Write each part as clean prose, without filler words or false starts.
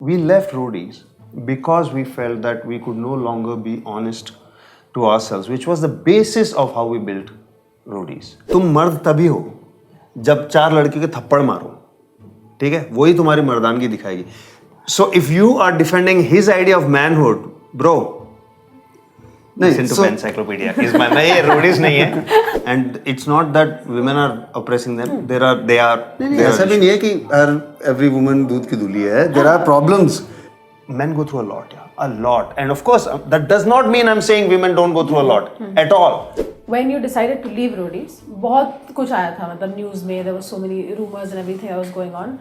we left Roadies because we felt that we could no longer be honest to ourselves, which was the basis of how we built Roadies. तुम मर्द तभी हो जब 4 लड़के के थप्पड़ मारो, ठीक है? वही तुम्हारी मर्दानगी दिखाएगी. So if you are defending his idea of manhood, bro, listen to Mencyclopedia. ये Roadies नहीं है. And it's not that women are oppressing them. They are. ऐसा भी नहीं है कि every woman दूध की दूली है. There are problems. Men go through a lot, a lot. And of course, that does not mean I'm saying women don't go through a lot at all. When you decided to leave Roadies, बहुत कुछ आया था, मतलब news में there were so many rumors and everything that was going on.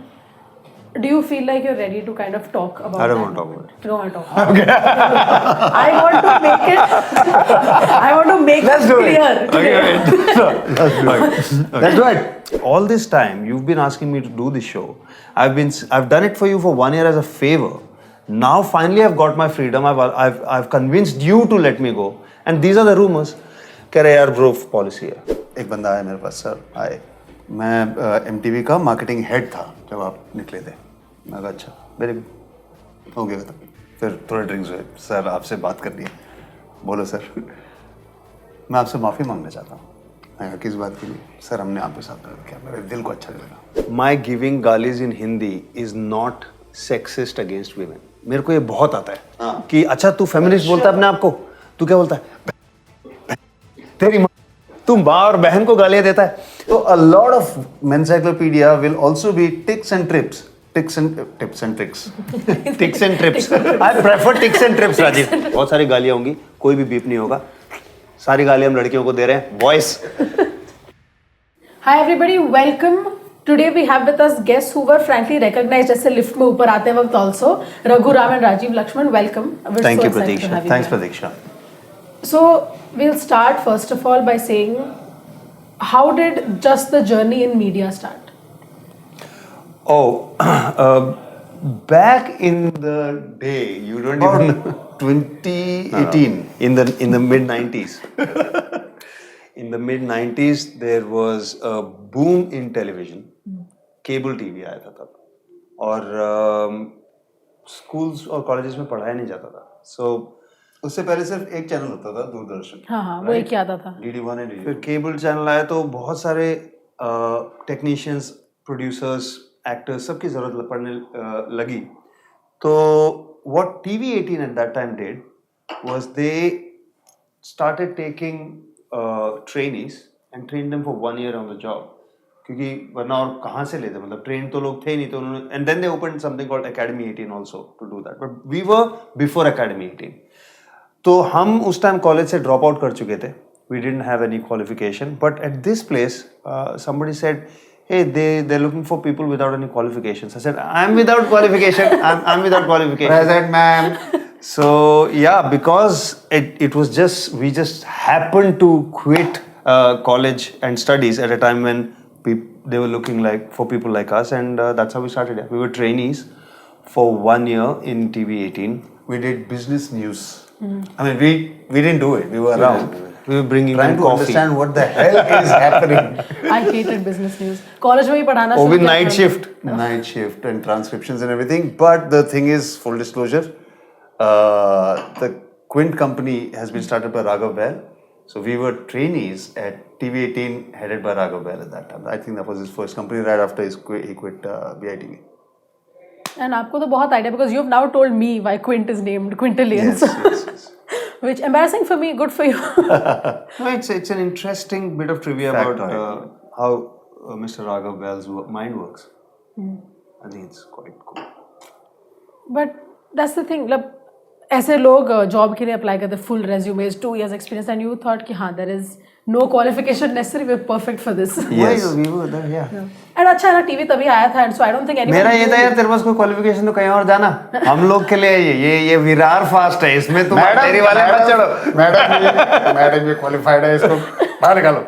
Do you feel like you're ready to kind of talk about it? I don't want to talk about it. You don't want to talk about it. I want to make it. I want to make it clear. Let's do it. All this time you've been asking me to do this show. I've done it for you for 1 year as a favor. Now finally I've got my freedom. I've convinced you to let me go. And these are the rumors. कह रहे यार bro policy है. एक बंदा आया मेरे पास, sir आए. मैं MTV का मार्केटिंग हेड था जब आप निकले थे. मैं कहा अच्छा वेरी गुड हो गया. फिर थोड़े ड्रिंक्स हुए. सर आपसे बात करनी है. बोलो सर. मैं आपसे माफ़ी मांगना चाहता हूँ. मैं कहा किस बात के लिए? सर हमने आपके साथ गलत किया, मेरे दिल को अच्छा नहीं लगा. My giving galis in Hindi is not sexist against women. मेरे को ये बहुत आता है कि अच्छा तू फेमिनिस्ट बोलता है अपने आप को, तू क्या बोलता है? तेरी तू माँ और बहन को गालियाँ देता है. So a lot of Mencyclopedia will also be tips and tricks. Tips and tricks. Tips and trips. I prefer tips and trips, Rajiv. बहुत सारी गालियाँ होंगी, कोई भी बीप नहीं होगा. सारी गालियाँ हम लड़कियों को दे रहे हैं. Voice. Hi everybody, welcome. Today we have with us guests who were frankly recognized जैसे लिफ्ट में ऊपर आते वक्त also. Raghu and Rajiv, Lakshman, welcome. We're Thank so you, excited to Pratikshya. have you Thanks, here. Pratikshya. So we'll start first of all by saying, how did just the journey in media start? Oh, back in the day, you don't even know. 2018. In the mid-90s. In the mid-90s, there was a boom in television. Cable TV आया था तब. और schools और colleges में पढ़ाया नहीं जाता था. So उससे पहले सिर्फ एक चैनल होता था, दूरदर्शन. हाँ वो एक ही आता था. DD1 and DD2. फिर केबल चैनल आया तो बहुत सारे टेक्नीशियंस, प्रोड्यूसर्स, एक्टर्स सबकी ज़रूरत पड़ने लगी. तो what TV18 at that time did was they started taking trainees and trained them for 1 year on the job. क्योंकि वरना और कहाँ से लेते, मतलब ट्रेन तो लोग थे नहीं, तो उन्होंने and then they opened something called Academy 18 also to do that. But we were before Academy 18. तो हम उस टाइम कॉलेज से ड्रॉप आउट कर चुके थे. We didn't have any qualification, but at this place somebody said, hey, they're looking for people without any qualifications. I said, I'm without qualification. I'm without qualification. Present, ma'am. So yeah, because it was just, we just happened to quit college and studies at a time when they were looking like for people like us, and that's how we started. We were trainees for 1 year in TV18. We did business news. I mean, we didn't do it. We were around. We were bringing trying them to coffee. understand what the hell is happening. I hated business news. College में भी पढ़ाना Oh, शुरू with किया night था. shift. Night shift and transcriptions and everything. But the thing is, full disclosure, the Quint company has been started by Raghu. So we were trainees at TV18 headed by Raghu at that time. I think that was his first company right after he quit BITV. And आपको तो बहुत idea because you've now told me why Quint is named Quintillions. Yes. Which embarrassing for me, good for you. No, it's an interesting bit of trivia Factoid. about how Mr. Raghu Bell's mind works. I think it's quite cool. But that's the thing. मतलब ऐसे लोग job के लिए apply करते full resumes, 2 years experience, and you thought कि हाँ there is no qualification necessary, we're perfect for this. Yes, we were there, yeah. And अच्छा ना TV तभी आया था, and so I don't think anyone. मेरा ये था यार, तेरे पास कोई क्वालिफिकेशन तो कहीं और जाना. हम लोग के लिए ये विरार फास्ट है, इसमें तुम तेरी वाले मत चढ़ो. मैडम ये क्वालिफाइड है, इसको बाहर निकालो.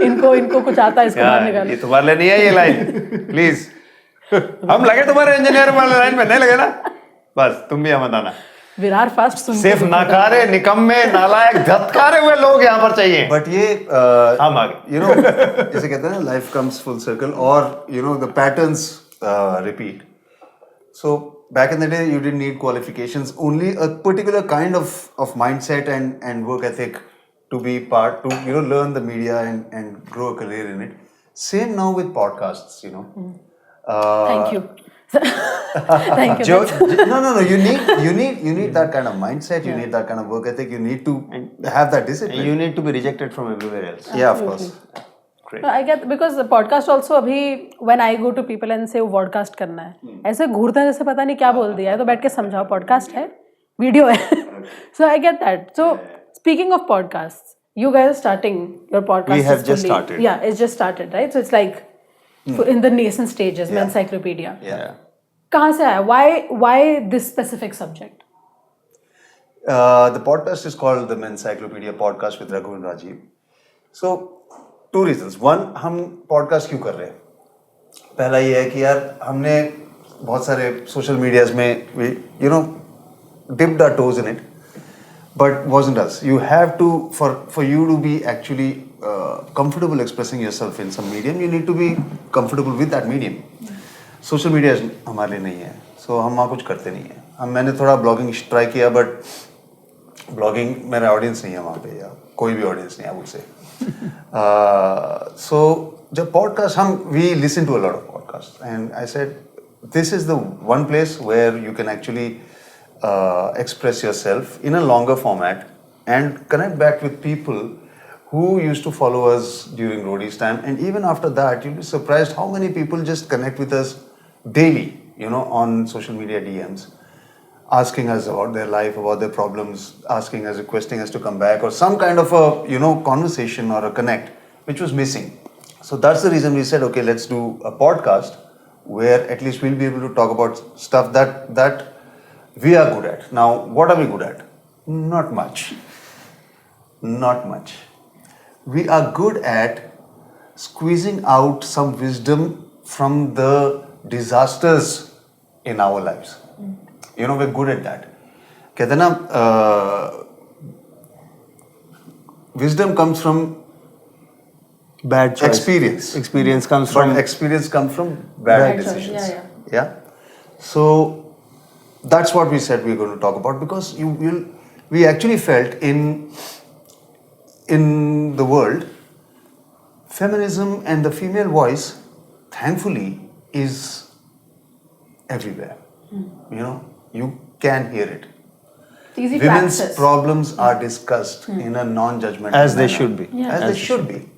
इनको कुछ आता है, इसको बाहर निकालो. ये तुम्हारे लिए नहीं है ये लाइन, प्लीज. हम लगे तुम्हारे इंजीनियर वाले लाइन पे, नहीं लगे ना? बस तुम भी मत आना. विरार फास्ट सुन सिर्फ नाकारे, निकम्मे, नालायक, धत्कारे हुए लोग यहाँ पर चाहिए. बट ये हम आगे, you know, जैसे कहते हैं लाइफ कम्स फुल सर्कल, और you know the patterns repeat. So back in the day, you didn't need qualifications. Only a particular kind of mindset and work ethic to be part to learn the media and grow a career in it. Same now with podcasts. Thank you. Thank you. No. You need that kind of mindset. You need that kind of work ethic. You need to have that discipline. You need to be rejected from everywhere else. Yeah, of course. Great. No, I get because the podcast also अभी when I go to people and say वो vodcast करना है ऐसे घूरते हैं जैसे पता नहीं क्या बोल दिया है तो बैठ के समझाओ podcast है वीडियो है so I get that. So speaking of podcasts, you guys are starting your podcast. We have is just fully- started. Yeah, it's just started, right? So it's like in the nascent stages, Mencyclopedia. Yeah. कहाँ से आया? Why this specific subject? The podcast is called the Mencyclopedia podcast with Raghu and Rajiv. So, 2 reasons. One, हम podcast क्यों कर रहे हैं? पहला ये है कि यार हमने बहुत सारे social medias में dipped our toes in it, but wasn't us. You have to, for you to be actually comfortable expressing yourself in some medium, you need to be comfortable with that medium. Social media हमारे लिए नहीं है, so हम वहाँ कुछ करते नहीं हैं. मैंने थोड़ा blogging try किया, but blogging मेरा audience नहीं है वहाँ पे, या कोई भी audience नहीं है मुझसे. So जब podcast we listen to a lot of podcasts, and I said this is the one place where you can actually express yourself in a longer format and connect back with people who used to follow us during Roadies time, and even after that you'll be surprised how many people just connect with us daily, on social media DMs, asking us about their life, about their problems, asking us, requesting us to come back, or some kind of a conversation or a connect which was missing. So that's the reason we said, okay, let's do a podcast where at least we'll be able to talk about stuff that we are good at. Now, what are we good at? Not much. We are good at squeezing out some wisdom from the disasters in our lives. We're good at that. कहते ना, wisdom comes from Bad choice. experience. Experience comes But from experience comes from bad choice. decisions. Yeah. So that's what we said we're going to talk about, because we actually felt in the world, feminism and the female voice, thankfully, is everywhere. You can hear it. It's easy to Women's access. problems are discussed in a non-judgmental As they manner. should be. Yeah. As they should be.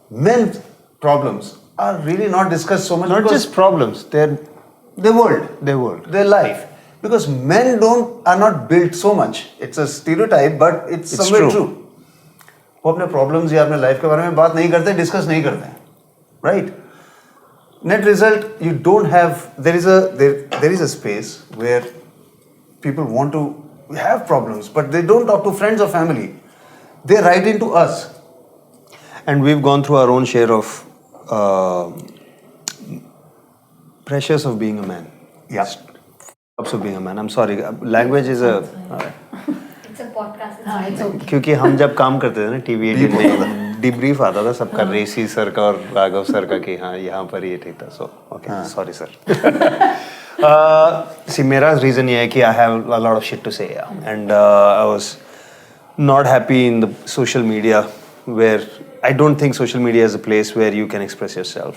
Men's problems are really not discussed so much. not because just problems, they're the world, their world. their life. Because men are not built so much. It's a stereotype, but it's somewhere true. true. वो अपने problems या अपने life के बारे में बात नहीं करते, discuss नहीं करते हैं, right? Net result, you don't have. There is a space where people want to have problems, but they don't talk to friends or family. They write into us. And we've gone through our own share of pressures of being a man. Yeah. Ups of being a man. I'm sorry. Language is a. It's a podcast. हाँ, it's okay. क्योंकि हम जब काम करते थे ना TV में डिब्रीफ आता था सबका, रेसी सर का और राघव सर का, कि हाँ यहाँ पर ये ठीक था. So okay, sorry sir. See मेरा रीज़न ये है कि I have a lot of shit to say, and I was not happy in the social media, where I don't think social media is a place where you can express yourself.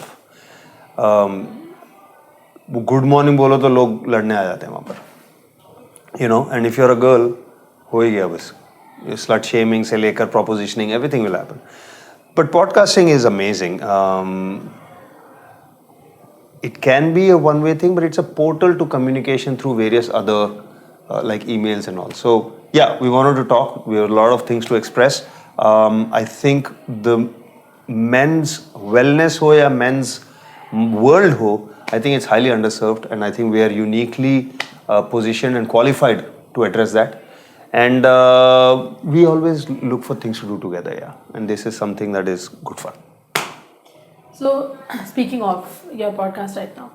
Good morning बोलो तो लोग लड़ने आ जाते हैं वहाँ पर, and if you're a girl, हो ही गया बस. Slut shaming से लेकर propositioning, everything will happen. But podcasting is amazing. It can be a one-way thing, but it's a portal to communication through various other like emails and all. So yeah, we wanted to talk. We have a lot of things to express. I think the men's wellness ho ya men's world ho, I think it's highly underserved, and I think we are uniquely positioned and qualified to address that. And we always look for things to do together, yeah. And this is something that is good fun. So, speaking of your podcast right now,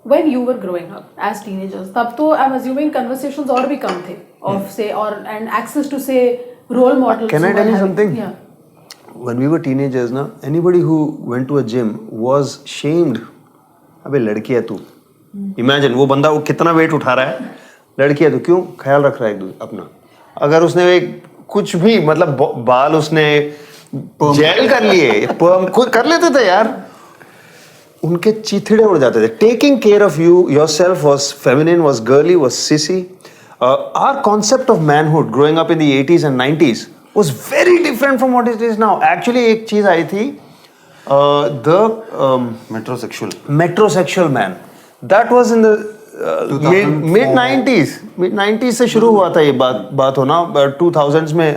when you were growing up as teenagers, तब तो I'm assuming conversations और भी कम थे of say and access to say role models. Can I who tell were you having- something? Yeah. When we were teenagers, na, anybody who went to a gym was shamed. अबे लड़की है तू. Imagine वो बंदा वो कितना wait उठा रहा है, लड़की है तो क्यों ख्याल रख रहा है एक दूसरे अपना. अगर उसने एक कुछ भी मतलब बाल उसने जेल कर लिए, पर्म कर लेते थे यार, उनके चीथड़े उड़ जाते थे. Taking care of you yourself was feminine, was girly, was sissy. Our concept of manhood growing up in the 80s and 90s was very different from what it is now. Actually एक चीज आई थी, the metrosexual man. That was in the mid 90s से शुरू हुआ था ये बात होना, 2000s में.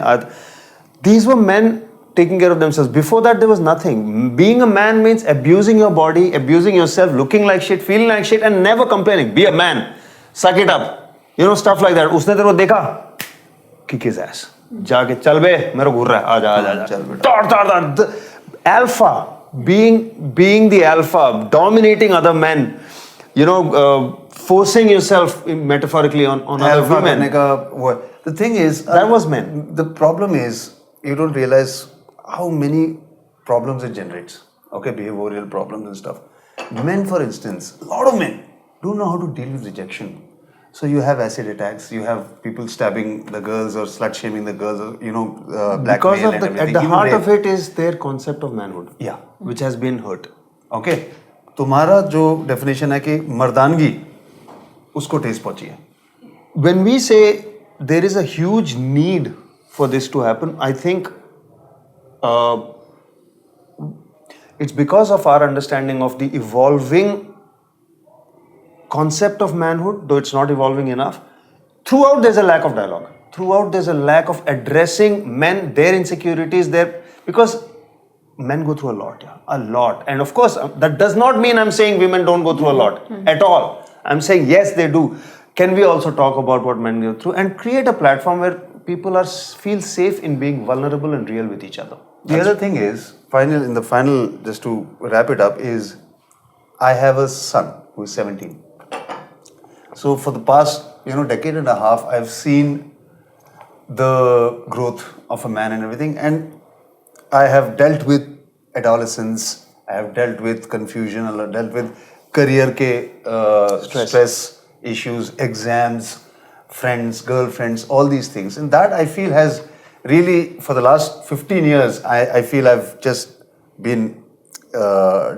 These were men taking care of themselves. Before that there was nothing. Being a man means abusing your body, abusing yourself, looking like shit, feeling like shit and never complaining. Be a man. Suck it up. You know, stuff like that. उसने तेरे को देखा, kick his ass. जाके चल बे, मेरे को घूर रहा है, आजा चल बेटा. Alpha, being the alpha, dominating other men, you know, forcing yourself metaphorically on other women. The thing is, that was men. The problem is, you don't realize how many problems it generates. Okay, behavioral problems and stuff. Men, for instance, a lot of men don't know how to deal with rejection. So you have acid attacks, you have people stabbing the girls or slut shaming the girls, or, you know, blackmail because of and everything. At the heart of it is their concept of manhood. Yeah. Which has been hurt. Okay. तुम्हारा जो definition है कि मर्दानगी, उसको ठेस पहुंची है. When we say there is a huge need for this to happen, I think it's because of our understanding of the evolving concept of manhood, though it's not evolving enough. Throughout there's a lack of dialogue. Throughout there's a lack of addressing men, their insecurities, because men go through a lot, a lot. And of course, that does not mean I'm saying women don't go through a lot at all. I'm saying yes, they do. Can we also talk about what men go through and create a platform where people feel safe in being vulnerable and real with each other? The other thing is, in the final, just to wrap it up, is I have a son who is 17. So for the past, decade and a half, I've seen the growth of a man and everything, and I have dealt with adolescence, I have dealt with confusion, I have dealt with career ke stress issues, exams, friends, girlfriends, all these things. And that I feel has really, for the last 15 years, I feel I've just been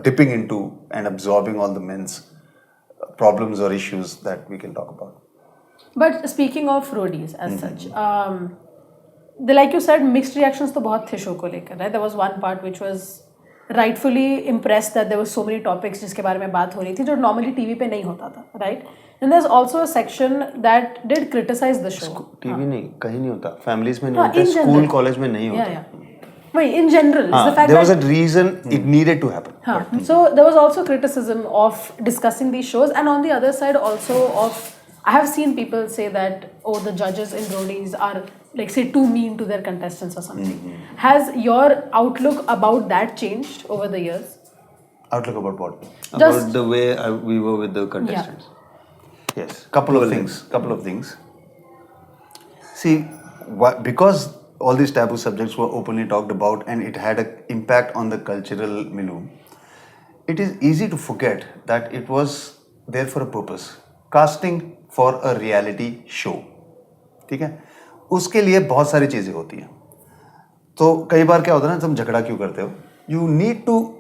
dipping into and absorbing all the men's problems or issues that we can talk about. But speaking of Roadies as such, like you said, mixed reactions तो बहुत थे show को लेकर, right? There was one part which was rightfully impressed that there were so many topics जिसके बारे में बात हो रही थी जो normally TV पे नहीं होता था, right? And there's also a section that did criticize the show. TV नहीं, कहीं नहीं होता, families में नहीं होता, school, college में नहीं होता. In general, it's the fact there was a reason it needed to happen. So there was also criticism of discussing these shows, and on the other side also I have seen people say that, oh, the judges in Roadies are like, say, too mean to their contestants or something. Has your outlook about that changed over the years? Outlook about what? About the way we were with the contestants. Yes, couple of things. See, because all these taboo subjects were openly talked about and it had an impact on the cultural milieu, it is easy to forget that it was there for a purpose. Casting for a reality show. ठीक है? उसके लिए बहुत सारी चीज़ें होती हैं. तो कई बार क्या होता है ना, तुम झगड़ा क्यों करते हो? You need to,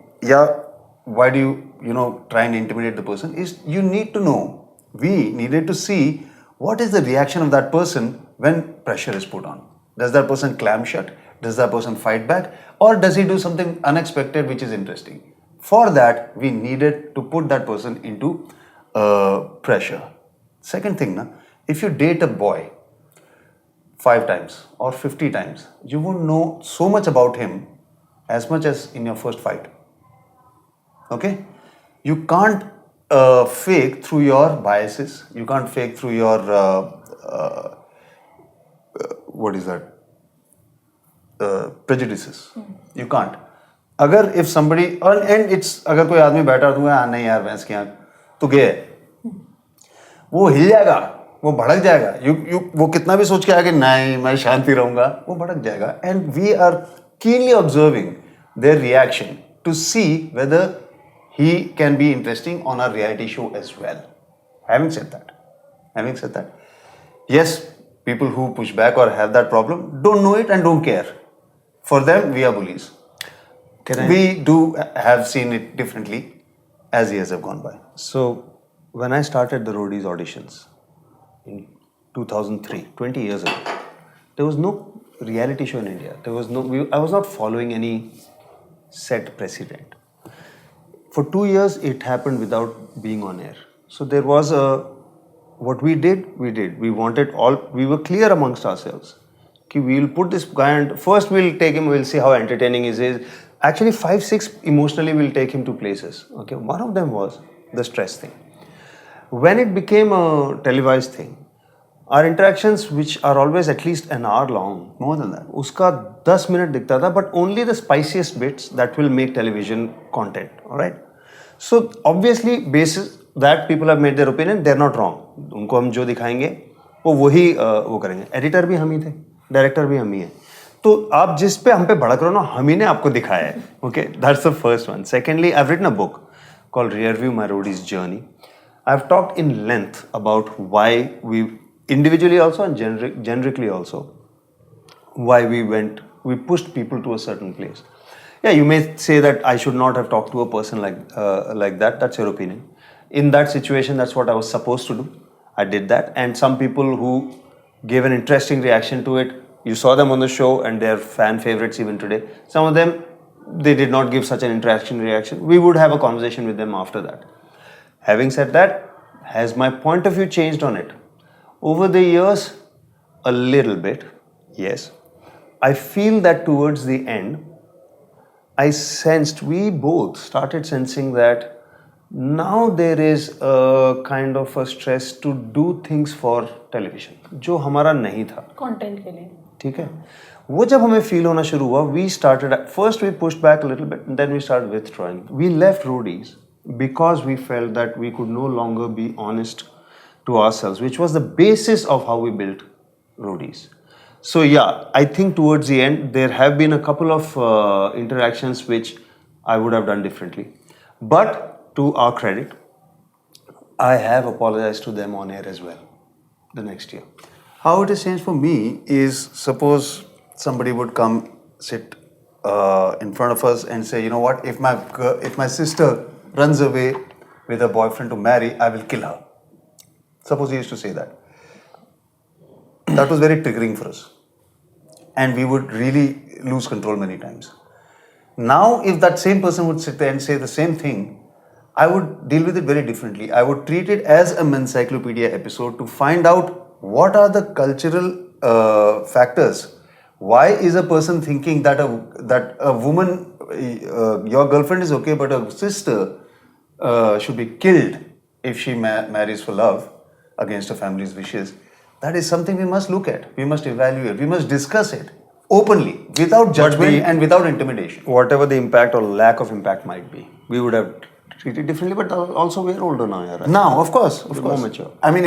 why do you try and intimidate the person? Is you need to know. We needed to see what is the reaction of that person when pressure is put on. Does that person clam shut? Does that person fight back? Or does he do something unexpected which is interesting? For that, we needed to put that person into pressure. Second thing, if you date a boy 5 times or 50 times, you won't know so much about him as much as in your first fight. Okay? You can't fake through your biases. You can't fake through your prejudices. You can't. If somebody, and it's, अगर कोई आदमी बैठा तो नहीं यार भैंस की आँख तो गे वो हिल जाएगा, वो भड़क जाएगा. वो कितना भी सोच के आगे नहीं मैं शांति रहूंगा, वो भड़क जाएगा. And we are keenly observing their reaction to see whether he can be interesting on our reality show as well. Having said that, yes, people who push back or have that problem don't know it and don't care. For them, we are bullies. We do have seen it differently as years have gone by. So, when I started the Roadies auditions in 2003, 20 years ago, there was no reality show in India. I was not following any set precedent. For 2 years, it happened without being on air. So there was what we did. We were clear amongst ourselves. We will put this guy and first we'll take him, we'll see how entertaining he is. Actually, 5-6 emotionally we'll take him to places. Okay, one of them was the stress thing. When it became a televised thing, our interactions, which are always at least an hour long, More than that. उसका 10 minute दिखता था, but only the spiciest bits that will make television content. All right. So obviously, basis that people have made their opinion, they're not wrong. उनको हम जो दिखाएंगे वो वही वो करेंगे. एडिटर भी हम ही थे, डायरेक्टर भी हम ही हैं. तो आप जिस पे हम पे भड़क रहे हो ना, हम ही ने आपको दिखाया है. Okay, that's the first one. Secondly, I've written a book called Review My Roadies Journey. I've talked in length about why we individually also and generically also, why we pushed people to a certain place. Yeah, you may say that I should not have talked to a person like that. That's your opinion. In that situation, that's what I was supposed to do. I did that. And some people who gave an interesting reaction to it, you saw them on the show and they're fan favorites even today. Some of them, they did not give such an interesting reaction. We would have a conversation with them after that. Having said that, has my point of view changed on it? Over the years, a little bit, yes. I feel that towards the end, we both started sensing that now there is a kind of a stress to do things for television, जो हमारा नहीं था. Content के लिए. ठीक है. वो जब हमें feel होना शुरू हुआ, we pushed back a little bit, and then we started withdrawing. We left Roadies because we felt that we could no longer be honest to ourselves, which was the basis of how we built Roadies. So yeah, I think towards the end, there have been a couple of interactions which I would have done differently. But to our credit, I have apologized to them on air as well the next year. How it has changed for me is, suppose somebody would come sit in front of us and say, you know what, if my sister runs away with her boyfriend to marry, I will kill her. Suppose he used to say that. That was very triggering for us. And we would really lose control many times. Now, if that same person would sit there and say the same thing, I would deal with it very differently. I would treat it as a Mencyclopedia episode to find out what are the cultural factors. Why is a person thinking that a woman, your girlfriend is okay, but a sister should be killed if she marries for love against her family's wishes? That is something we must look at. We must evaluate. We must discuss it openly, without judgment and without intimidation. Whatever the impact or lack of impact might be, we would have treated differently. But also, we're older now. Right? Now, of course, more mature. I mean,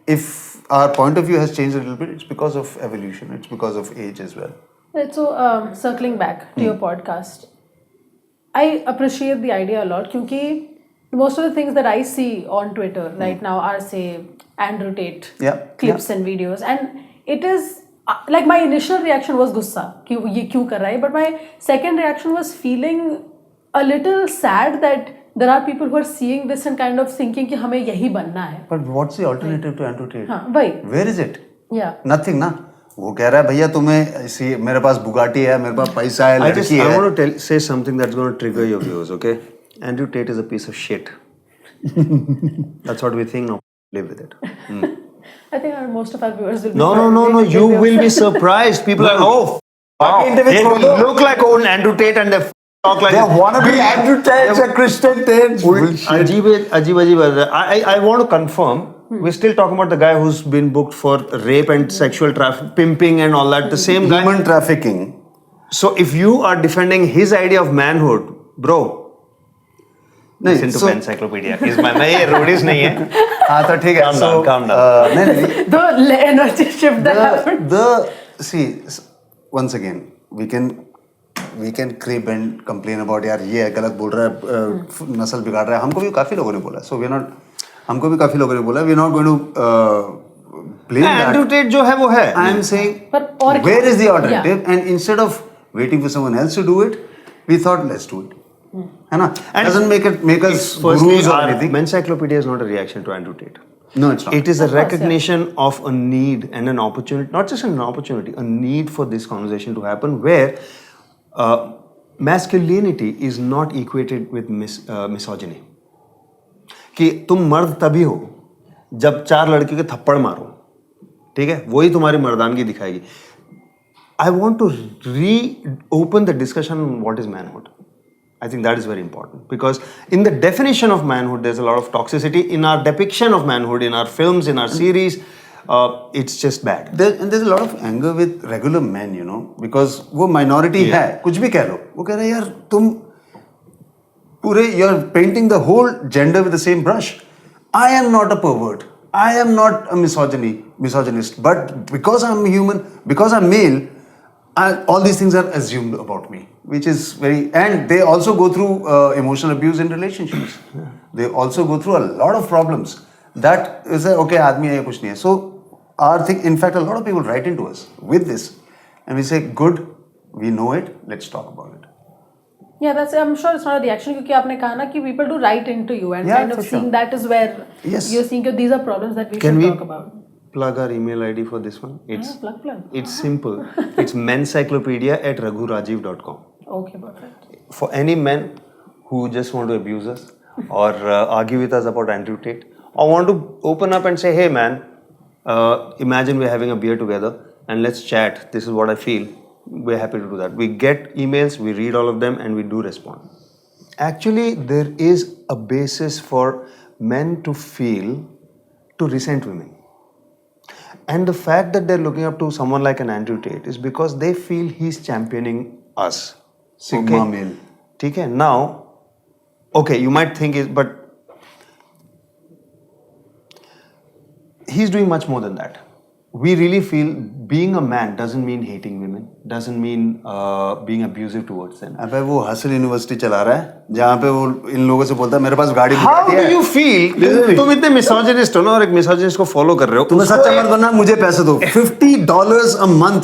if our point of view has changed a little bit, it's because of evolution. It's because of age as well. Right, so circling back to your podcast, I appreciate the idea a lot because most of the things that I see on Twitter right now are, say, Andrew Tate clips and videos, and it is like my initial reaction was gussa कि ये क्यों कर रहा है, but my second reaction was feeling a little sad that there are people who are seeing this and kind of thinking कि हमें यही बनना है. But what's the alternative to Andrew Tate? हाँ, वही. Where is it? Yeah. Nothing ना. वो कह रहा है भैया तुम्हें मेरे पास बुगाटी है, मेरे पास पैसा है, लड़की है. I want to say something that's going to trigger your views, okay? Andrew Tate is a piece of shit. That's what we think now. Live with it. I think most of our viewers will be No. You will be surprised. People are, oh, wow. They look like old Andrew Tate and they talk like... They want to be Andrew Tate, a Christian Tate. Ajib. I want to confirm. We're still talking about the guy who's been booked for rape and sexual pimping and all that. The same guy. Human trafficking. So if you are defending his idea of manhood, bro... Listen to Mencyclopedia. मैं ये Roadies नहीं है. हाँ तो ठीक है. Calm down. नहीं. The energy shift that happened. See, once again, we can crib and complain about यार ये गलत बोल रहा है, नस्ल बिगाड़ रहा है. हमको भी काफी लोगों ने बोला. So we're not. हमको भी काफी लोगों ने बोला, we're not going to blame that. एंटीटेट जो है वो है. I am saying, और where is the alternative? And instead of waiting for someone else to do it, we thought, let's do it. है ना? Doesn't make us gurus or anything. Mencyclopedia is not a reaction to Andrew Tate. No, it's not. It is a recognition of a need and an opportunity, not just an opportunity, a need for this conversation to happen where masculinity is not equated with misogyny. कि तुम मर्द तभी हो जब 4 लड़की के थप्पड़ मारो, ठीक है, वही तुम्हारी मर्दानगी दिखाएगी. I want to reopen the discussion on what is manhood. I think that is very important because in the definition of manhood, there's a lot of toxicity. In our depiction of manhood, in our films, in our series, it's just bad. There's a lot of anger with regular men, you know, because वो minority है, कुछ भी कह लो, वो कह रहे हैं यार तुम पूरे you're painting the whole gender with the same brush. I am not a pervert. I am not a misogynist. But because I'm human, because I'm male, all these things are assumed about me, which is very. And they also go through emotional abuse in relationships. They also go through a lot of problems. That is okay. आदमी है कुछ नहीं है. So our thing. In fact, a lot of people write into us with this, and we say, "Good, we know it. Let's talk about it." Yeah, that's. I'm sure it's not a reaction क्योंकि आपने कहा ना कि people do write into you and Yeah, kind of for seeing sure. that is where Yes. you're seeing that these are problems that we Can should we talk about. plug our email ID for this one? It's Plug. it's simple. It's mencyclopedia@ragurajiv.com. Okay, perfect. For any men who just want to abuse us or argue with us about Andrew Tate or want to open up and say, hey man, imagine we're having a beer together and let's chat. This is what I feel. We're happy to do that. We get emails, we read all of them and we do respond. Actually, there is a basis for men to feel to resent women. And the fact that they're looking up to someone like an Andrew Tate is because they feel he's championing us. Sigma male. ठीक है. Now, okay, you might think but he's doing much more than that. We really feel being a man doesn't mean hating women, doesn't mean being abusive towards them. अबे वो hustle university चला रहा है जहाँ पे वो इन लोगों से बोलता है मेरे पास गाड़ी How do you feel? तुम इतने misogynist हो ना और एक misogynist को follow कर रहे हो. तुम्हें सच्चा मर्द बनना मुझे पैसे दो $50 a month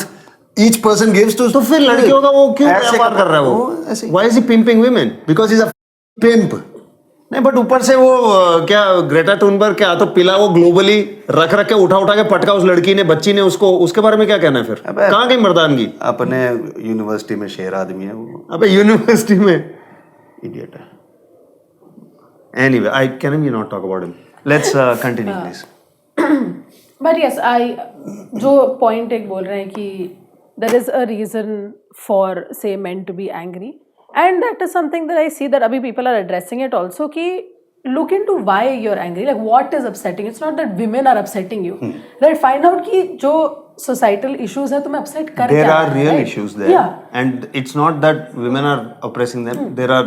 each person gives to. तो फिर लड़कियों का वो क्यों ऐसे व्यापार कर रहा है वो? ऐसे Why is he pimping women? Because he's a pimp. नहीं बट ऊपर से वो क्या ग्रेटा थुनबर्ग क्या तो पिला वो ग्लोबली रख के उठा के पटका उस लड़की ने बच्ची ने उसको उसके बारे में क्या कहना है फिर? कहाँ गई मर्दानगी? अपने यूनिवर्सिटी में शेर आदमी है वो. अबे यूनिवर्सिटी में इडियट है. Anyway, can we not talk about him? Let's continue please. But yes, जो point एक बोल रहे हैं कि there is a reason for say men to be angry. And that is something that I see that abhi people are addressing it also ki look into why you're angry, like what is upsetting. It's not that women are upsetting you, right? Find out ki jo societal issues hai tumhe upset kar There kya are hai, real right? issues there, yeah. and it's not that women are oppressing them. They are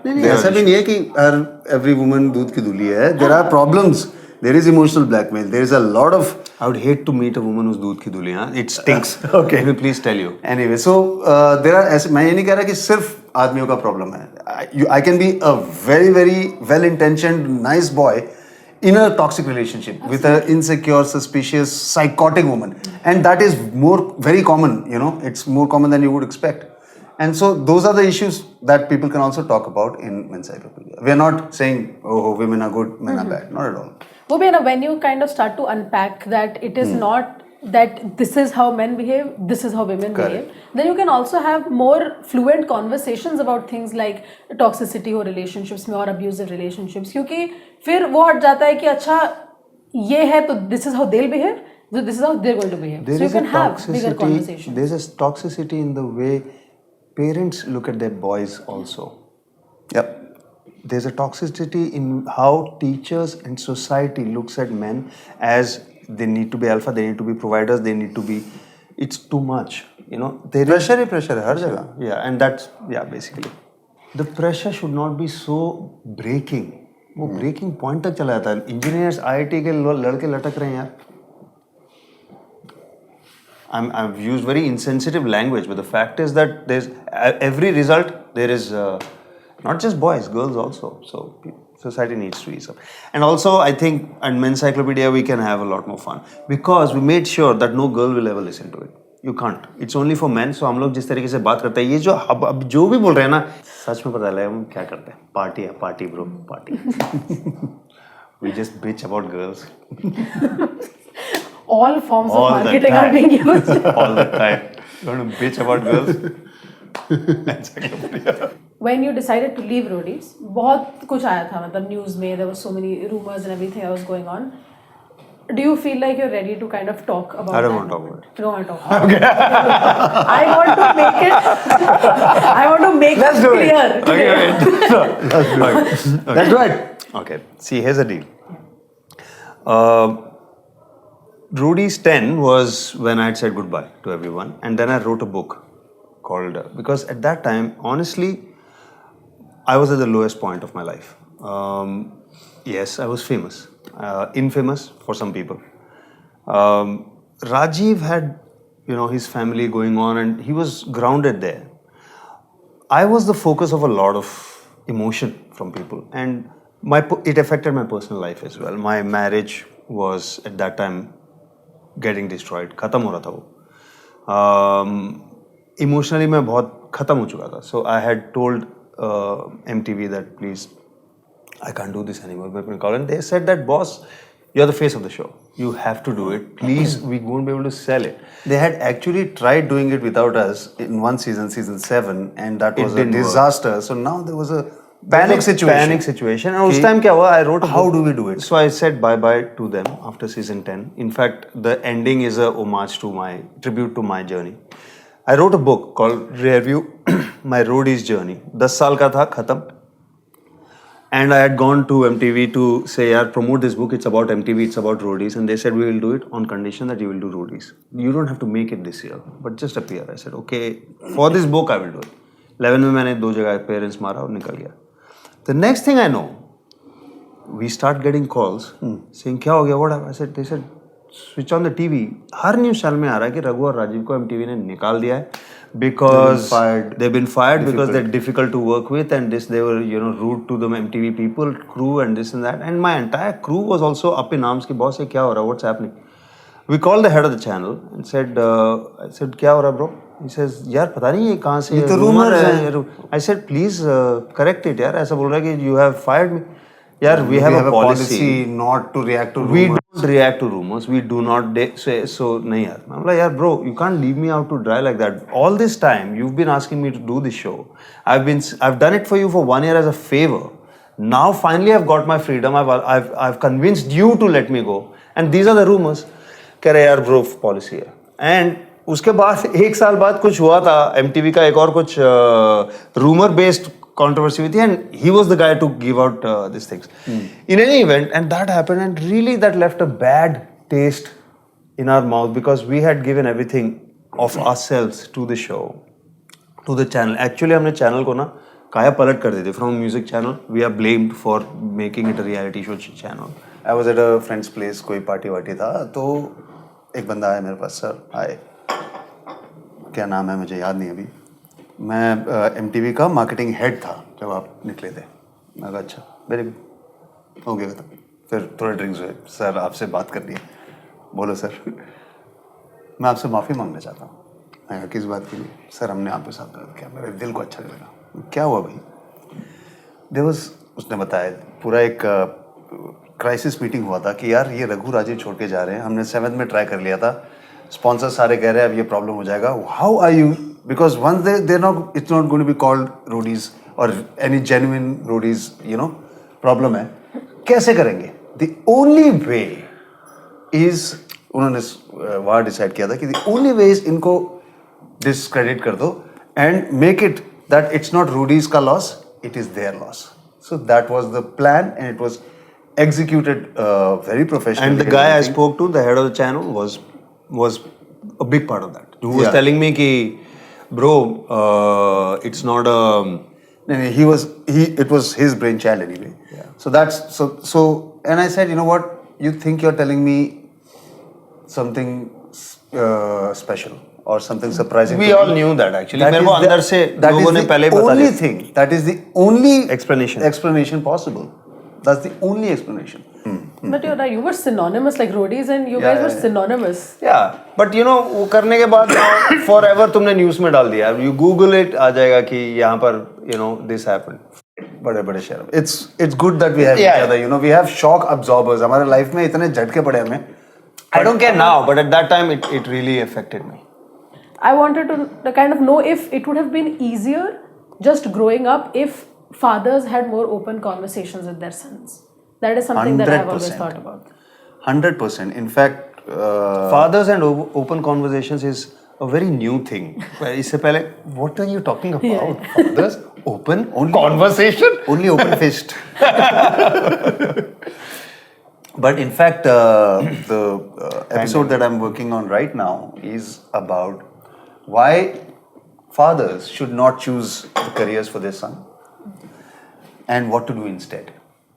ऐसा भी नहीं है कि हर every woman दूध की दूली है. There are problems. There is emotional blackmail. There is a lot of. I would hate to meet a woman who's दूध की दूली. It stinks. Okay. Let me please tell you. Anyway, so there are ऐसे मैं ये नहीं कह रहा कि सिर्फ आदमियों का प्रॉब्लम है. I can be a very very well intentioned nice boy in a toxic relationship with an insecure, suspicious, psychotic woman, and that is very common. You know, it's more common than you would expect. And so those are the issues that people can also talk about in Mencyclopedia. We are not saying oh women are good, men are bad. Not at all. When you kind of start to unpack that it is not that this is how men behave, this is how women behave, then you can also have more fluent conversations about things like toxicity or relationships में और abusive relationships, क्योंकि फिर वो हट जाता है कि अच्छा ये है तो this is how they'll behave, so this is how they're going to behave. There so you is can a have bigger conversations. There's a toxicity in the way parents look at their boys also. Yep. There's a toxicity in how teachers and society looks at men as they need to be alpha, they need to be providers, they need to be. It's too much, you know. Pressure है हर जगह. Yeah, and that's basically. The pressure should not be so breaking. वो breaking point तक चला जाता है. Engineers, IIT के लड़के लटक रहे हैं यार. I've used very insensitive language, but the fact is that there's every result there is not just boys, girls also. So Society needs to ease up. And also, I think at Mencyclopedia we can have a lot more fun because we made sure that no girl will ever listen to it. You can't. It's only for men. So हम लोग जिस तरीके से बात करते हैं, ये जो अब जो भी बोल रहे हैं ना, सच में पता लगा हम क्या करते हैं. Party है, party bro, party. We just bitch about girls. All forms All of the marketing are time. being used. All the time. You want to bitch about girls? Encyclopedia. When you decided to leave Roadies, बहुत कुछ आया था मतलब news में, there were so many rumors and everything that was going on. Do you feel like you're ready to kind of talk about I don't that? want to talk about it. You don't want to talk about it. I want to make it. I want to make it clear. Okay. That's right. Okay. See, here's the deal. Roadies 10 was when I had said goodbye to everyone, and then I wrote a book called because at that time, honestly, I was at the lowest point of my life. Yes, I was famous, infamous for some people. Rajiv had, his family going on, and he was grounded there. I was the focus of a lot of emotion from people, and it affected my personal life as well. My marriage was at that time getting destroyed. खत्म हो रहा था वो. Emotionally मैं बहुत खत्म हो चुका था. So I had told MTV that please, I can't do this anymore. And they said that boss, you're the face of the show. You have to do it. Please, we won't be able to sell it. They had actually tried doing it without us in one season, season 7, and that was a didn't work. disaster. So now there was a panic situation. And उस time क्या हुआ? I wrote a How book. do we do it? So I said bye-bye to them after season 10. In fact, the ending is a homage to tribute to my journey. I wrote a book called Review My Roadies Journey. 10 साल का था, खत्म. And I had gone to MTV to say, yaar, promote this book. It's about MTV, it's about Roadies. And they said, we will do it on condition that you will do Roadies. You don't have to make it this year, but just appear. I said, okay, for this book, I will do it. 11 में मैंने 2 जगह parents मारा और निकल गया. The next thing I know, we start getting calls saying, क्या हो गया? What happened? They said, switch on the TV. Her news channel में आ रहा है कि रघु और राजीव को MTV ने निकाल दिया है because they've been fired because they're difficult to work with, and they were rude to the MTV people, crew, and this and that. And my entire crew was also up in arms कि boss ये क्या हो रहा है? What's happening? We called the head of the channel and said, I said, क्या हो रहा है bro? He says, यार पता नहीं ये कहाँ से rumor है. I said, please correct it यार. ऐसा बोल रहा है कि you have fired me. यार, we have a policy not to react to rumors. We don't react to rumors. We do not say so. नहीं यार. I'm like, यार bro, you can't leave me out to dry like that. All this time you've been asking me to do this show. I've done it for you for 1 year as a favor. Now finally I've got my freedom. I've convinced you to let me go. And these are the rumors. कह रहे यार bro, policy है. And उसके बाद 1 साल बाद कुछ हुआ था. MTV का एक और कुछ rumor based controversy with you, and he was the guy to give out these things. In any event, and that happened, and really that left a bad taste in our mouth because we had given everything of ourselves to the show, to the channel. Actually, हमने channel को ना काया पलट कर देते. From a music channel, we are blamed for making it a reality show channel. I was at a friend's place, कोई party वार्टी था, तो एक बंदा आया मेरे पास. सर आए, क्या नाम है मुझे याद नहीं अभी. मैं MTV का मार्केटिंग हेड था जब आप निकले थे. मैं कहा अच्छा, वेरी गुड, हो गया खत्म. फिर थोड़े ड्रिंक्स हुए. सर आपसे बात करनी है. बोलो सर. मैं आपसे माफ़ी मांगना चाहता हूँ. मैं कहा किस बात के लिए? सर हमने आपके साथ गलत किया, मेरे दिल को अच्छा लगा. क्या हुआ भाई? उसने बताया पूरा एक क्राइसिस मीटिंग हुआ था कि यार ये रघु राजीव छोड़ के जा रहे हैं. हमने 7th में ट्राई कर लिया था. स्पॉन्सर सारे कह रहे हैं अब ये प्रॉब्लम हो जाएगा. How are you? Because once it's not going to be called Roadies or any genuine Roadies, problem है. कैसे करेंगे? The only way is उन्होंने वहाँ decide किया था कि the only way is इनको discredit कर दो and make it that it's not Roadies का loss, it is their loss. So that was the plan, and it was executed very professionally. And the guy I spoke to, the head of the channel, was a big part of that. Who was telling me कि bro, it's not a. It was his brainchild anyway. Yeah. So that's so. And I said, you know what? You think you're telling me something special or something surprising? We all knew that actually. मेरे को अंदर से लोगों ने पहले बता दिया. That is the only explanation possible. That's the only explanation. But you're right, you were synonymous, like Roadies and you guys were synonymous. Yeah, but you know वो करने के बाद forever तुमने न्यूज़ में डाल दिया. You Google it आ जाएगा कि यहाँ पर this happened. बड़े शहर. It's good that we have each other. You know, we have shock absorbers. हमारे life में इतने झटके पड़े हमें. I don't care now, but at that time it really affected me. I wanted to kind of know if it would have been easier just growing up if fathers had more open conversations with their sons. That is something that I have always thought about. 100%. In fact, fathers and open conversations is a very new thing. इससे पहले, what are you talking about? Fathers, open conversation? Only open fist. But in fact, the episode that I'm working on right now is about why fathers should not choose the careers for their son and what to do instead.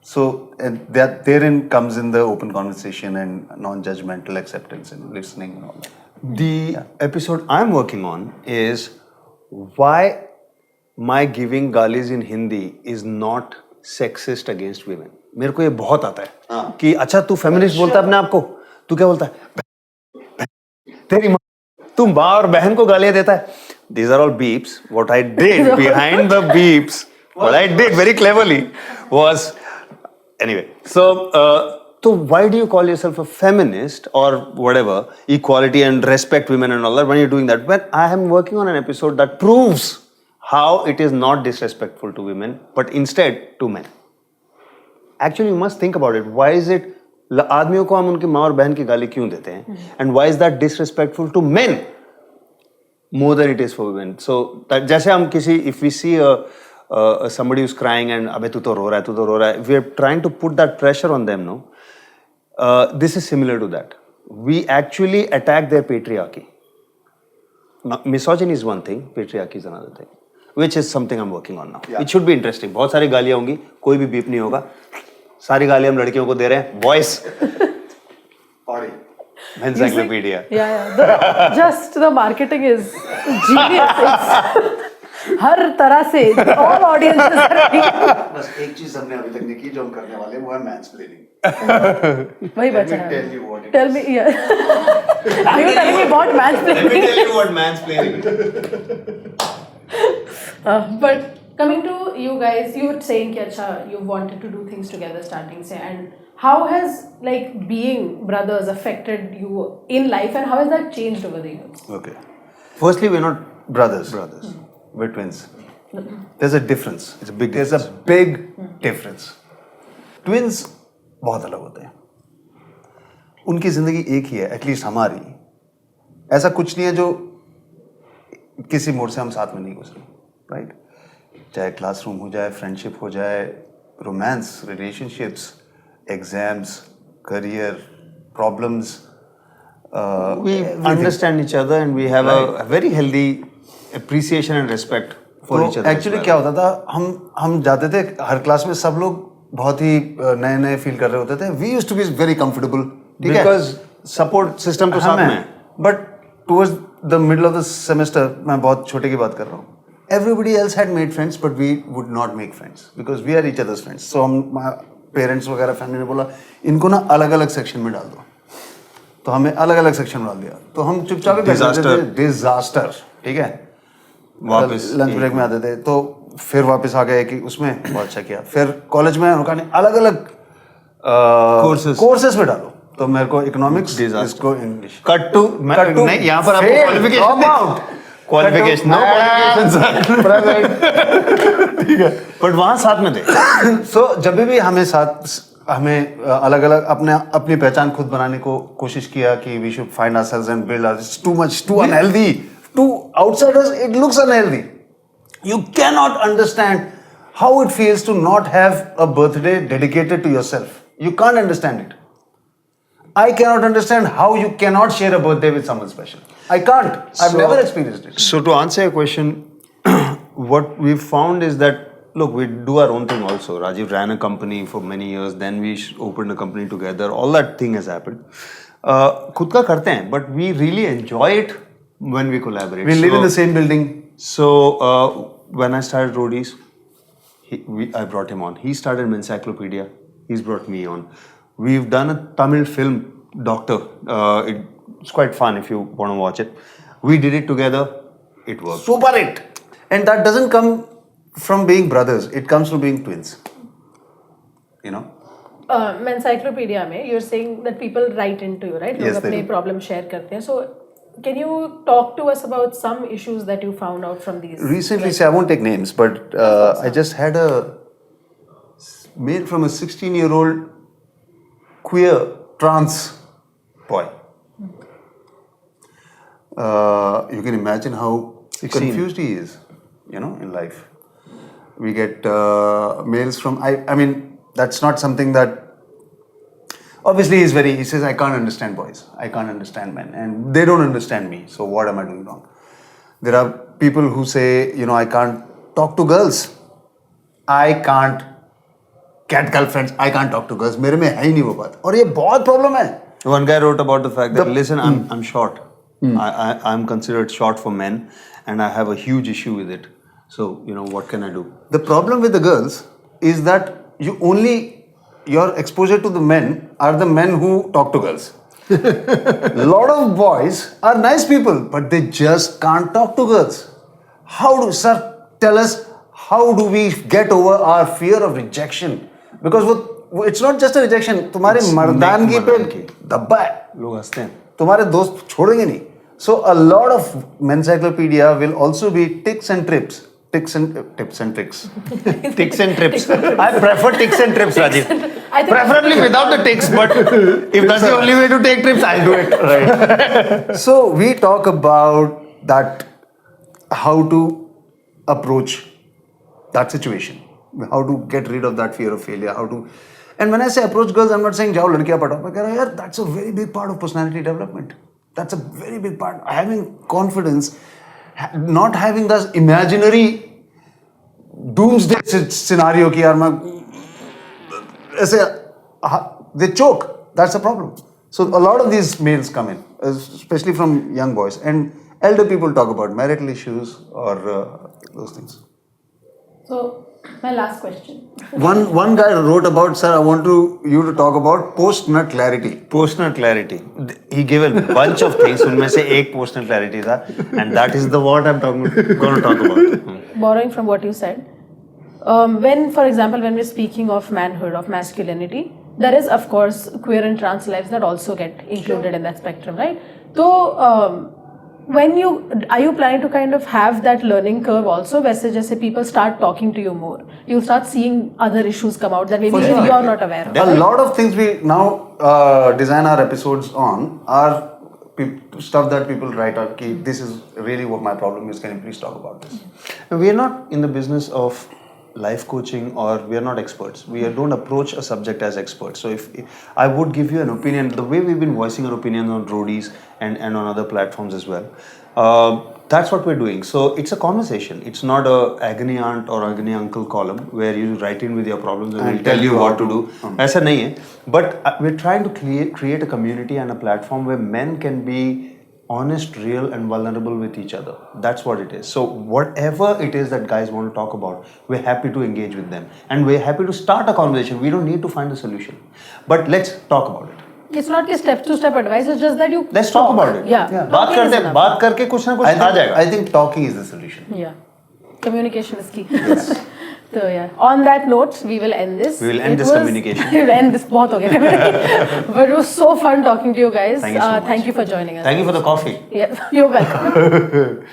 So that therein comes in the open conversation and non-judgmental acceptance and listening and all that. The episode I'm working on is why my giving galis in Hindi is not sexist against women. मेरे को ये बहुत आता है कि अच्छा तू feminist बोलता है अपने आप को, तू क्या बोलता है? तेरी माँ, तू माँ और बहन को गालियाँ देता है. These are all beeps. What I did behind the beeps, what I did very cleverly was anyway. So why do you call yourself a feminist or whatever, equality and respect women and all that when you're doing that? When I am working on an episode that proves how it is not disrespectful to women, but instead to men. Actually, you must think about it. Why is it आदमियों को हम उनकी माँ और बहन की गाली क्यों देते हैं? And why is that disrespectful to men more than it is for women? So जैसे हम किसी, if we see somebody who's crying and अबे तू तो रो रहा है, we are trying to put that pressure on them, no? This is similar to that. We actually attack their patriarchy. Now, misogyny is one thing, patriarchy is another thing, which is something I'm working on now. Yeah. It should be interesting. बहुत सारी गालियाँ होंगी, कोई भी beep नहीं होगा. सारी गालियाँ हम लड़कियों को दे रहे हैं. Boys. Mencyclopedia. Yeah. Just the marketing is genius. हर तरह से all audiences are. बस एक चीज हमने अभी तक नहीं की जो हम करने वाले हैं वो है mansplaining. वही बचा है. Tell you what it Tell me, yeah. Are you telling me about mansplaining? Let me tell you what mansplaining is. But coming to you guys, you were saying कि अच्छा you wanted to do things together starting से, and how has like being brothers affected you in life and how has that changed over the years? Okay. Firstly, we're not brothers. We're twins. There's a difference. It's a big There's difference. a big difference. Twins बहुत अलग होते हैं. उनकी जिंदगी एक ही है, at least हमारी. ऐसा कुछ नहीं है जो किसी मोड़ से हम साथ में नहीं गुजरे, राइट? चाहे क्लासरूम हो जाए, फ्रेंडशिप हो जाए, romance, relationships, exams, career, problems. We understand each other and we have a very healthy appreciation and respect for each other. Actually क्या होता था, हम जाते थे हर क्लास में, सब लोग बहुत ही नए फील कर रहे होते थे. We used to be very comfortable, ठीक है, बिकॉज सपोर्ट सिस्टम तो साथ में है. But towards the middle of the semester, मैं बहुत छोटे की बात कर रहा हूँ, everybody else had made friends but we would not make friends because we are each others friends. So हम पेरेंट्स वगैरह फैमिली ने बोला इनको ना अलग अलग सेक्शन में डाल दो, तो हमें अलग अलग सेक्शन में डाल दिया. तो हम चुपचाप डिजास्टर, ठीक है, वापस लंच ब्रेक में आते थे. तो फिर वापस आ गए कि उसमें बहुत अच्छा किया. फिर कॉलेज में उन्होंने अलग अलग कोर्सेस में डालो, तो मेरे को इकोनॉमिक्स, इसको इंग्लिश. कट टू नहीं, यहाँ पर आपको क्वालिफिकेशन नो क्वालिफिकेशन, ठीक है, बट वहाँ साथ में थे. सो जब भी हमें अलग अलग अपनी पहचान खुद बनाने को कोशिश किया कि we should find ourselves and build ourselves. Too much, too unhealthy. To outsiders, it looks unhealthy. You cannot understand how it feels to not have a birthday dedicated to yourself. You can't understand it. I cannot understand how you cannot share a birthday with someone special. I can't. I've never experienced it. So to answer your question, what we found is that, look, we do our own thing also. Rajiv ran a company for many years. Then we opened a company together. All that thing has happened. खुद का करते हैं, but we really enjoy it when we collaborate. We live in the same building. So when I started Roadies, I brought him on. He started Mencyclopedia. He's brought me on. We've done a Tamil film, Doctor. It's quite fun if you want to watch it. We did it together. It worked. Super hit. And that doesn't come from being brothers. It comes from being twins. You know? Mencyclopedia में you're saying that people write into you, right? Yes, लोग they अपने do. problem share करते हैं. So can you talk to us about some issues that you found out from these? Recently, say I won't take names, but I just had a mail from a 16-year-old queer trans boy. You can imagine how 16. confused he is, you know, in life. We get mails from, I mean, that's not something that, obviously he says, I can't understand boys, I can't understand men, and they don't understand me, so what am I doing wrong? There are people who say, you know, I can't talk to girls, I can't get girlfriends, I can't talk to girls, मेरे में है ही नहीं वो बात, और ये बहुत problem है. One guy wrote about the fact that, listen, I'm short. I'm considered short for men, and I have a huge issue with it. So, you know, what can I do? The problem with the girls is that your exposure to the men are the men who talk to girls. A lot of boys are nice people, but they just can't talk to girls. Sir, tell us, how do we get over our fear of rejection? Because it's not just a rejection, तुम्हारे मर्दानगी पे दब्बा है. लोग हंसते हैं. तुम्हारे दोस्त छोड़ेंगे नहीं. So a lot of Mencyclopedia will also be tips and tricks. Ticks and tricks. Ticks and trips. I prefer ticks and trips, Rajiv. I think Preferably without the ticks, but if that's the only way to take trips, I'll do it. Right. So we talk about that, how to approach that situation, how to get rid of that fear of failure, and when I say approach girls, I'm not saying जाओ लड़कियां पढ़ो. मैं कह रहा हूँ यार, that's a very big part of personality development. That's a very big part. Having confidence, not having this imaginary doomsday scenario कि यार मैं ऐसे they choke. That's the problem. So a lot of these mails come in, especially from young boys, and elder people talk about marital issues or those things. so. My last question. One guy wrote about, sir, I want you to talk about post-nut clarity. Post-nut clarity. He gave a bunch of things. उनमें से एक post-nut clarity था, and that is the what I'm going to talk about. Borrowing from what you said, when, for example, when we're speaking of manhood, of masculinity, there is, of course, queer and trans lives that also get included in that spectrum, right? So, are you planning to kind of have that learning curve also, where just people start talking to you more, you start seeing other issues come out that maybe sure. you're not aware of? A lot of things we now design our episodes on are stuff that people write out. This is really what my problem is. Can you please talk about this? We are not in the business of life coaching, or we are not experts. We don't approach a subject as experts. So if I would give you an opinion, the way we've been voicing our opinions on Roadies and on other platforms as well, that's what we're doing. So it's a conversation. It's not a agony aunt or agony uncle column where you write in with your problems and we'll tell you what to do. ऐसा नहीं है. But we're trying to create a community and a platform where men can be honest, real, and vulnerable with each other. That's what it is. So whatever it is that guys want to talk about, we're happy to engage with them, and we're happy to start a conversation. We don't need to find a solution, but let's talk about it. It's not a step-to-step advice. It's just that you Let's talk about it. Yeah. बात करके कुछ ना कुछ आ जाएगा. I think talking is the solution. Yeah. Communication is key. Yes. So yeah. On that note, we will end this. We will end this communication. We will end this. बहुत हो गया. But it was so fun talking to you guys. Thank you so much. Thank you for joining us. Thank you for the coffee. Yeah, you're welcome.